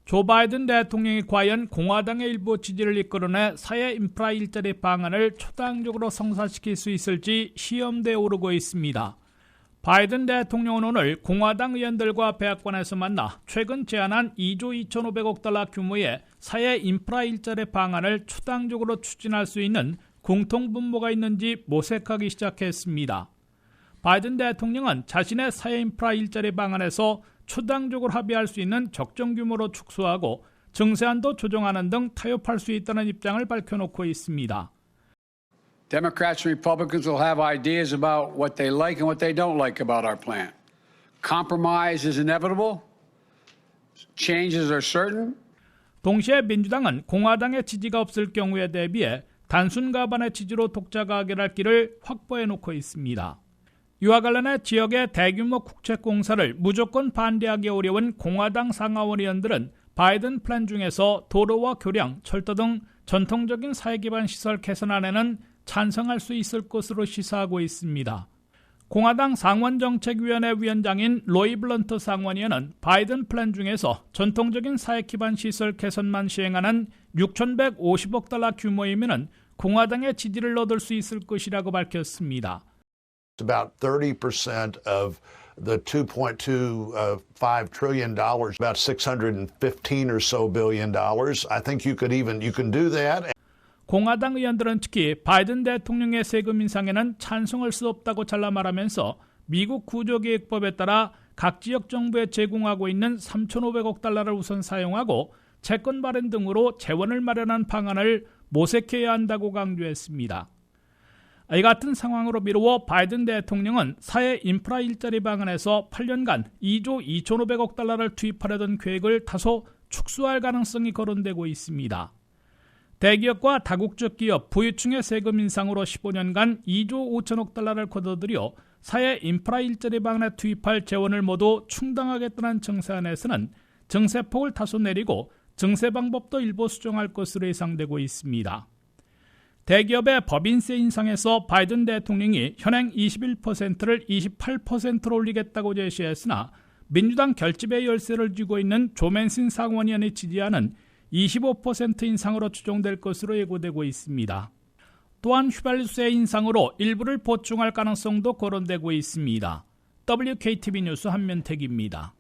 조 바이든 대통령이 과연 공화당의 일부 지지를 이끌어내 사회 인프라 일자리 방안을 초당적으로 성사시킬 수 있을지 시험대에 오르고 있습니다. 바이든 대통령은 오늘 공화당 의원들과 백악관에서 만나 최근 제안한 2조 2,500억 달러 규모의 사회 인프라 일자리 방안을 초당적으로 추진할 수 있는 공통분모가 있는지 모색하기 시작했습니다. 바이든 대통령은 자신의 사회 인프라 일자리 방안에서 초당적으로 합의할 수 있는 적정 규모로 축소하고 증세안도 조정하는 등 타협할 수 있다는 입장을 밝혀놓고 있습니다. Democrats and Republicans will have ideas about what they like and what they don't like about our plan. Compromise is inevitable. Changes are certain. 동시에 민주당은 공화당의 지지가 없을 경우에 대비해 단순 가반의 지지로 독자가 하결할 길을 확보해 놓고 있습니다. 이와 관련해 지역의 대규모 국책공사를 무조건 반대하기 어려운 공화당 상하원 의원들은 바이든 플랜 중에서 도로와 교량, 철도 등 전통적인 사회기반 시설 개선안에는 찬성할 수 있을 것으로 시사하고 있습니다. 공화당 상원정책위원회 위원장인 로이 블런트 상원의원은 바이든 플랜 중에서 전통적인 사회기반 시설 개선만 시행하는 6,150억 달러 규모이면 공화당의 지지를 얻을 수 있을 것이라고 밝혔습니다. About 30% of the $2.25 trillion, about $615 or so billion. I think you can do that. 공화당 의원들은 특히 바이든 대통령의 세금 인상에는 찬성할 수 없다고 잘라 말하면서 미국 구조계획법에 따라 각 지역 정부에 제공하고 있는 3,500억 달러를 우선 사용하고 채권 발행 등으로 재원을 마련한 방안을 모색해야 한다고 강조했습니다. 이 같은 상황으로 미루어 바이든 대통령은 사회 인프라 일자리 방안에서 8년간 2조 2,500억 달러를 투입하려던 계획을 다소 축소할 가능성이 거론되고 있습니다. 대기업과 다국적 기업, 부유층의 세금 인상으로 15년간 2조 5천억 달러를 거둬들여 사회 인프라 일자리 방안에 투입할 재원을 모두 충당하겠다는 증세안에서는 증세폭을 다소 내리고 증세 방법도 일부 수정할 것으로 예상되고 있습니다. 대기업의 법인세 인상에서 바이든 대통령이 현행 21%를 28%로 올리겠다고 제시했으나 민주당 결집의 열쇠를 쥐고 있는 조 맨신 상원의원이 지지하는 25% 인상으로 추정될 것으로 예고되고 있습니다. 또한 휘발유세 인상으로 일부를 보충할 가능성도 거론되고 있습니다. WKTV 뉴스 한면택입니다.